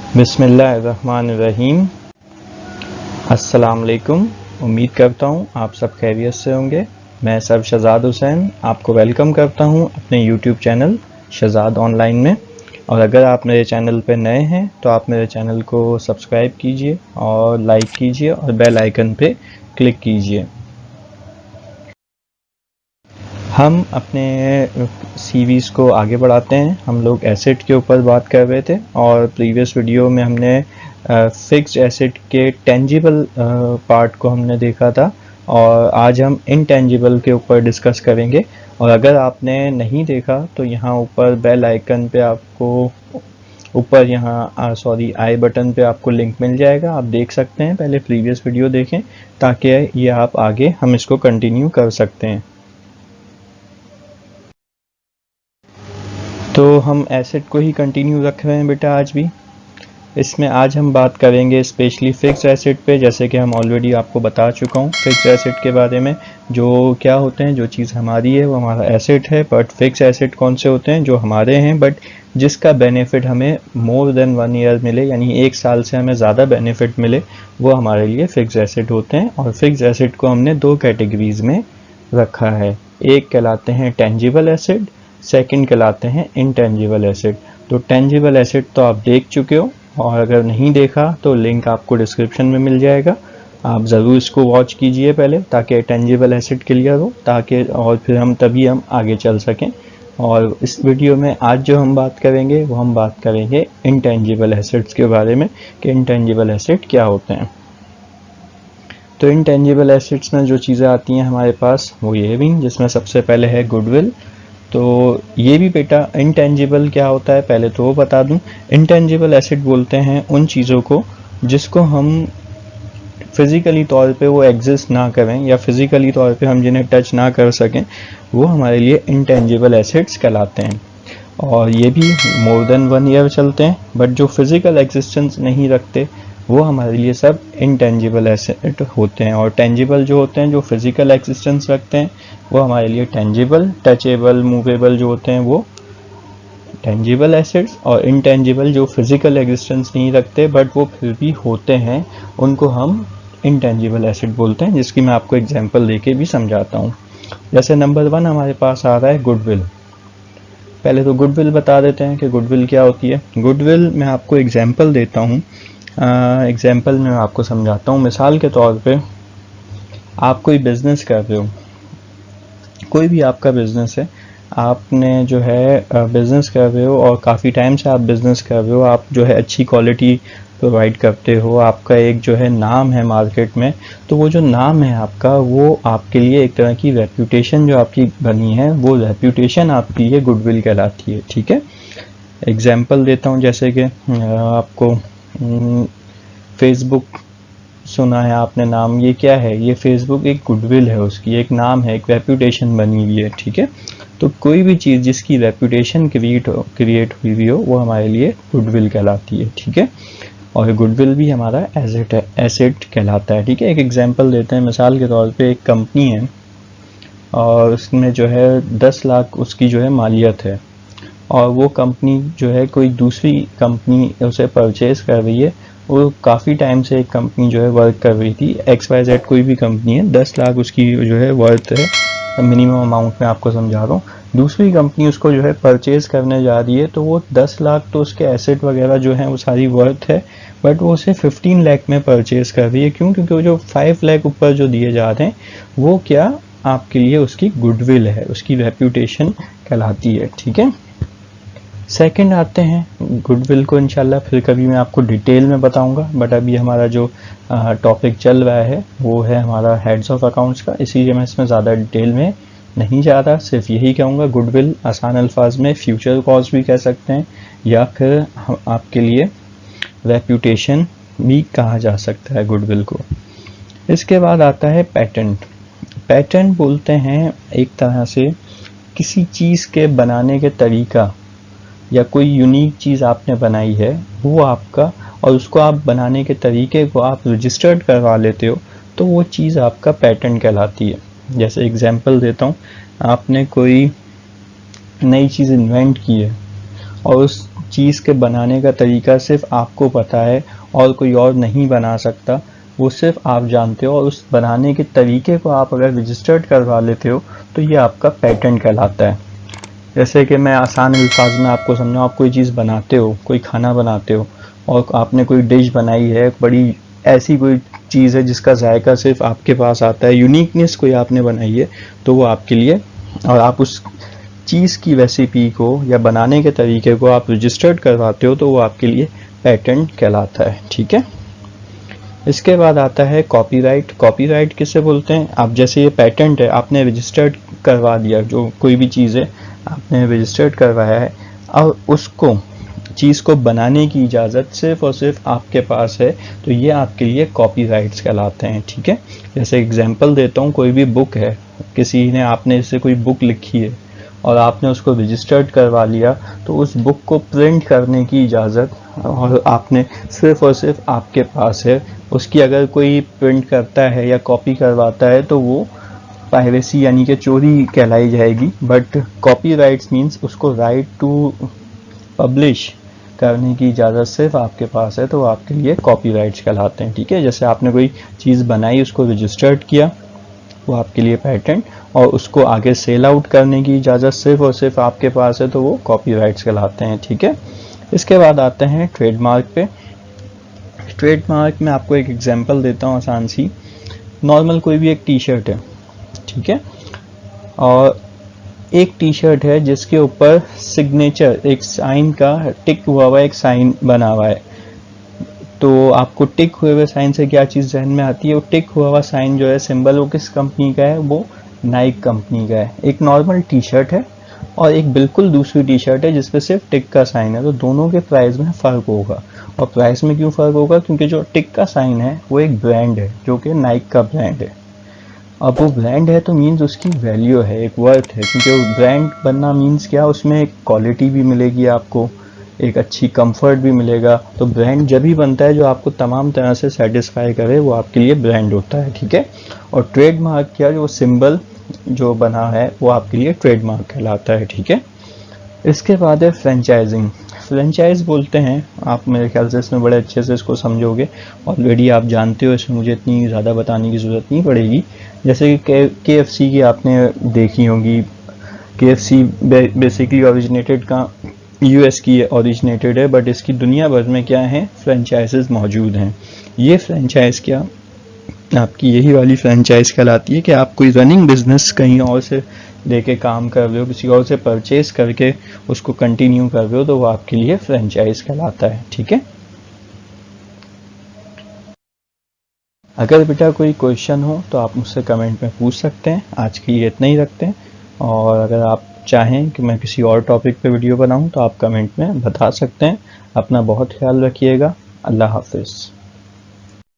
बिस्मिल्लाहिर्रहमानिर्रहीम। अस्सलाम वालेकुम। उम्मीद करता हूँ आप सब खैरियत से होंगे। मैं सर शहजाद हुसैन आपको वेलकम करता हूँ अपने यूट्यूब चैनल शहजाद ऑनलाइन में। और अगर आप मेरे चैनल पर नए हैं तो आप मेरे चैनल को सब्सक्राइब कीजिए और लाइक कीजिए और बेल आइकन पे क्लिक कीजिए। हम अपने सीरीज़ को आगे बढ़ाते हैं। हम लोग एसेट के ऊपर बात कर रहे थे और प्रीवियस वीडियो में हमने फिक्स्ड एसेट के टेंजिबल पार्ट को हमने देखा था और आज हम इनटेंजिबल के ऊपर डिस्कस करेंगे। और अगर आपने नहीं देखा तो यहाँ ऊपर बेल आइकन पे आपको ऊपर यहाँ आई बटन पे आपको लिंक मिल जाएगा, आप देख सकते हैं। पहले प्रीवियस वीडियो देखें ताकि ये आप आगे हम इसको कंटिन्यू कर सकते हैं। तो हम एसेट को ही कंटिन्यू रख रहे हैं बेटा आज भी। इसमें आज हम बात करेंगे स्पेशली फिक्स्ड एसेट पे। जैसे कि हम ऑलरेडी आपको बता चुका हूँ फिक्स्ड एसेट के बारे में, जो क्या होते हैं, जो चीज़ हमारी है वो हमारा एसेट है। बट फिक्स्ड एसेट कौन से होते हैं? जो हमारे हैं बट जिसका बेनिफिट हमें मोर देन 1 ईयर मिले, यानी 1 साल से हमें ज़्यादा बेनिफिट मिले, वो हमारे लिए फिक्स्ड एसेट होते हैं। और फिक्स्ड एसेट को हमने 2 कैटेगरीज में रखा है। एक कहलाते हैं टेंजिबल एसेट, सेकंड कहलाते हैं इनटेंजिबल एसेट। तो टेंजिबल एसेट तो आप देख चुके हो और अगर नहीं देखा तो लिंक आपको डिस्क्रिप्शन में मिल जाएगा। आप ज़रूर इसको वॉच कीजिए पहले ताकि टेंजिबल एसेट क्लियर हो, ताकि और फिर हम तभी हम आगे चल सकें। और इस वीडियो में आज जो हम बात करेंगे वो हम बात करेंगे इनटेंजिबल एसेट्स के बारे में कि इनटेंजिबल एसेट क्या होते हैं। तो इनटेंजिबल एसेट्स में जो चीज़ें आती हैं हमारे पास वो ये भी, जिसमें सबसे पहले है गुडविल। तो ये भी बेटा इनटेंजिबल क्या होता है पहले तो वो बता दूं। इनटेंजिबल एसेट बोलते हैं उन चीज़ों को जिसको हम फिज़िकली तौर पे वो एग्जिस्ट ना करें या फिज़िकली तौर पे हम जिन्हें टच ना कर सकें, वो हमारे लिए इनटेंजिबल एसेट्स कहलाते हैं। और ये भी मोर देन 1 ईयर चलते हैं। बट जो फिज़िकल एग्जिस्टेंस नहीं रखते वो हमारे लिए सब इनटेंजिबल एसेट होते हैं। और टेंजिबल जो होते हैं, जो फिज़िकल एग्जिस्टेंस रखते हैं, वो हमारे लिए टेंजिबल, टचेबल, मूवेबल जो होते हैं वो टेंजिबल एसेट्स। और इनटेंजिबल जो फिज़िकल एग्जिस्टेंस नहीं रखते बट वो फिर भी होते हैं, उनको हम इनटेंजिबल एसेट बोलते हैं, जिसकी मैं आपको एग्जांपल देके भी समझाता हूँ। जैसे नंबर 1 हमारे पास आ रहा है गुडविल। पहले तो गुडविल बता देते हैं कि गुडविल क्या होती है। गुडविल मैं आपको एग्जाम्पल देता हूँ। एग्जाम्पल में आपको समझाता हूँ। मिसाल के तौर पे आप कोई बिज़नेस कर रहे हो, कोई भी आपका बिज़नेस है, आपने जो है बिज़नेस कर रहे हो और काफ़ी टाइम से आप बिज़नेस कर रहे हो, आप जो है अच्छी क्वालिटी प्रोवाइड करते हो, आपका एक जो है नाम है मार्केट में। तो वो जो नाम है आपका, वो आपके लिए एक तरह की रेप्यूटेशन जो आपकी बनी है, वो रेप्यूटेशन आपकी ये गुडविल कहलाती है। ठीक है, एग्जाम्पल देता हूँ। जैसे कि आपको फेसबुक सुना है आपने नाम, ये क्या है? ये फेसबुक एक गुडविल है, उसकी एक नाम है, एक रेप्यूटेशन बनी हुई है। ठीक है, तो कोई भी चीज़ जिसकी रेप्यूटेशन क्रिएट हुई हो वो हमारे लिए गुडविल कहलाती है। ठीक है, और गुडविल भी हमारा एसेट कहलाता है। ठीक है, एक एग्जांपल देते हैं। मिसाल के तौर पे एक कंपनी है और उसमें जो है 10 लाख उसकी जो है मालियत है, और वो कंपनी जो है कोई दूसरी कंपनी उसे परचेज कर रही है। वो काफ़ी टाइम से एक कंपनी जो है वर्क कर रही थी, XYZ कोई भी कंपनी है, 10 लाख उसकी जो है वर्थ है, मिनिमम अमाउंट में आपको समझा रहा हूँ। दूसरी कंपनी उसको जो है परचेज करने जा रही है, तो वो 10 लाख तो उसके एसेट वगैरह जो है वो सारी वर्थ है, बट वो उसे 15 लाख में परचेज कर रही है। क्यों? क्योंकि वो जो 5 लाख ऊपर जो दिए जा रहे हैं वो क्या आपके लिए उसकी गुडविल है, उसकी रेप्यूटेशन कहलाती है। ठीक है, सेकंड आते हैं गुडविल को इंशाल्लाह फिर कभी मैं आपको डिटेल में बताऊंगा, बट अभी हमारा जो टॉपिक चल रहा है वो है हमारा हेड्स ऑफ अकाउंट्स का, इसीलिए मैं इसमें ज़्यादा डिटेल में नहीं जा रहा। सिर्फ यही कहूँगा, गुडविल आसान अल्फाज में फ्यूचर कॉज भी कह सकते हैं या फिर आपके लिए रेप्यूटेशन भी कहा जा सकता है गुडविल को। इसके बाद आता है पेटेंट। पेटेंट बोलते हैं एक तरह से किसी चीज़ के बनाने के तरीका, या कोई यूनिक चीज़ आपने बनाई है वो आपका, और उसको आप बनाने के तरीके को आप रजिस्टर्ड करवा लेते हो, तो वो चीज़ आपका पेटेंट कहलाती है। जैसे एग्जांपल देता हूँ, आपने कोई नई चीज़ इन्वेंट की है और उस चीज़ के बनाने का तरीका सिर्फ आपको पता है और कोई और नहीं बना सकता, वो सिर्फ आप जानते हो, और उस बनाने के तरीके को आप अगर रजिस्टर्ड करवा लेते हो तो ये आपका पेटेंट कहलाता है। जैसे कि मैं आसान अल्फाज में आपको समझाऊँ, आप कोई चीज़ बनाते हो, कोई खाना बनाते हो और आपने कोई डिश बनाई है, बड़ी ऐसी कोई चीज़ है जिसका जायका सिर्फ आपके पास आता है, यूनिकनेस कोई आपने बनाई है, तो वो आपके लिए, और आप उस चीज़ की रेसिपी को या बनाने के तरीके को आप रजिस्टर्ड करवाते हो तो वो आपके लिए पेटेंट कहलाता है। ठीक है, इसके बाद आता है कॉपीराइट। कॉपीराइट किसे बोलते हैं? आप जैसे ये पेटेंट है, आपने रजिस्टर्ड करवा दिया, जो कोई भी चीज़ है आपने रजिस्टर्ड करवाया है, और उसको चीज़ को बनाने की इजाज़त सिर्फ और सिर्फ आपके पास है, तो ये आपके लिए कॉपीराइट्स कहलाते हैं। ठीक है, जैसे एग्जांपल देता हूँ, कोई भी बुक है, किसी ने आपने इससे कोई बुक लिखी है और आपने उसको रजिस्टर्ड करवा लिया, तो उस बुक को प्रिंट करने की इजाज़त और आपने सिर्फ और सिर्फ आपके पास है। उसकी अगर कोई प्रिंट करता है या कॉपी करवाता है तो वो पायरेसी यानी कि चोरी कहलाई जाएगी, बट कॉपीराइट्स मीन्स उसको राइट टू पब्लिश करने की इजाज़त सिर्फ आपके पास है, तो वो आपके लिए कॉपीराइट्स कहलाते हैं। ठीक है, जैसे आपने कोई चीज़ बनाई, उसको रजिस्टर्ड किया, वो आपके लिए पेटेंट, और उसको आगे सेल आउट करने की इजाज़त सिर्फ और सिर्फ आपके पास है, तो वो कॉपीराइट्स कहलाते हैं। ठीक है, इसके बाद आते हैं ट्रेडमार्क पे। ट्रेडमार्क में आपको एक एग्जांपल देता हूँ आसान सी। नॉर्मल कोई भी एक टी शर्ट है, ठीक है, और एक टी शर्ट है जिसके ऊपर सिग्नेचर, एक साइन का टिक हुआ हुआ एक साइन बना हुआ है, तो आपको टिक हुए हुए साइन से क्या चीज़ जहन में आती है? वो टिक हुआ हुआ साइन जो है, सिंबल, वो किस कंपनी का है? वो नाइक कंपनी का है। एक नॉर्मल टी शर्ट है और एक बिल्कुल दूसरी टी शर्ट है जिसपे सिर्फ टिक का साइन है, तो दोनों के प्राइस में फ़र्क होगा। और प्राइस में क्यों फ़र्क होगा? क्योंकि जो टिक का साइन है वो एक ब्रांड है, जो कि नाइक का ब्रांड है। अब वो ब्रांड है तो मीन्स उसकी वैल्यू है, एक वर्थ है, क्योंकि वो ब्रांड बनना मीन्स क्या, उसमें एक क्वालिटी भी मिलेगी आपको, एक अच्छी कंफर्ट भी मिलेगा। तो ब्रांड जब ही बनता है जो आपको तमाम तरह से सेटिस्फाई करे, वो आपके लिए ब्रांड होता है। ठीक है, और ट्रेडमार्क क्या, जो सिंबल जो बना है वो आपके लिए ट्रेडमार्क कहलाता है। ठीक है, इसके बाद है फ्रेंचाइजिंग। फ्रेंचाइज बोलते हैं, आप मेरे ख्याल से इसमें बड़े अच्छे से इसको समझोगे, ऑलरेडी आप जानते हो, इसमें मुझे इतनी ज़्यादा बताने की ज़रूरत नहीं पड़ेगी। जैसे कि KFC की आपने देखी होगी, KFC बेसिकली ओरिजिनेटेड का US की ओरिजिनेटेड है, बट इसकी दुनिया भर में क्या है, फ्रेंचाइजेस मौजूद हैं। ये फ्रेंचाइज क्या, आपकी यही वाली फ्रेंचाइज कहलाती है कि आप कोई रनिंग बिजनेस कहीं और से लेके काम कर रहे हो, किसी और से परचेज करके उसको कंटिन्यू कर रहे हो, तो वो आपके लिए फ्रेंचाइज कहलाता है। ठीक है, अगर बेटा कोई क्वेश्चन हो तो आप मुझसे कमेंट में पूछ सकते हैं। आज के लिए इतना ही रखते हैं, और अगर आप चाहें कि मैं किसी और टॉपिक पे वीडियो बनाऊं तो आप कमेंट में बता सकते हैं। अपना बहुत ख्याल रखिएगा। अल्लाह हाफिज़।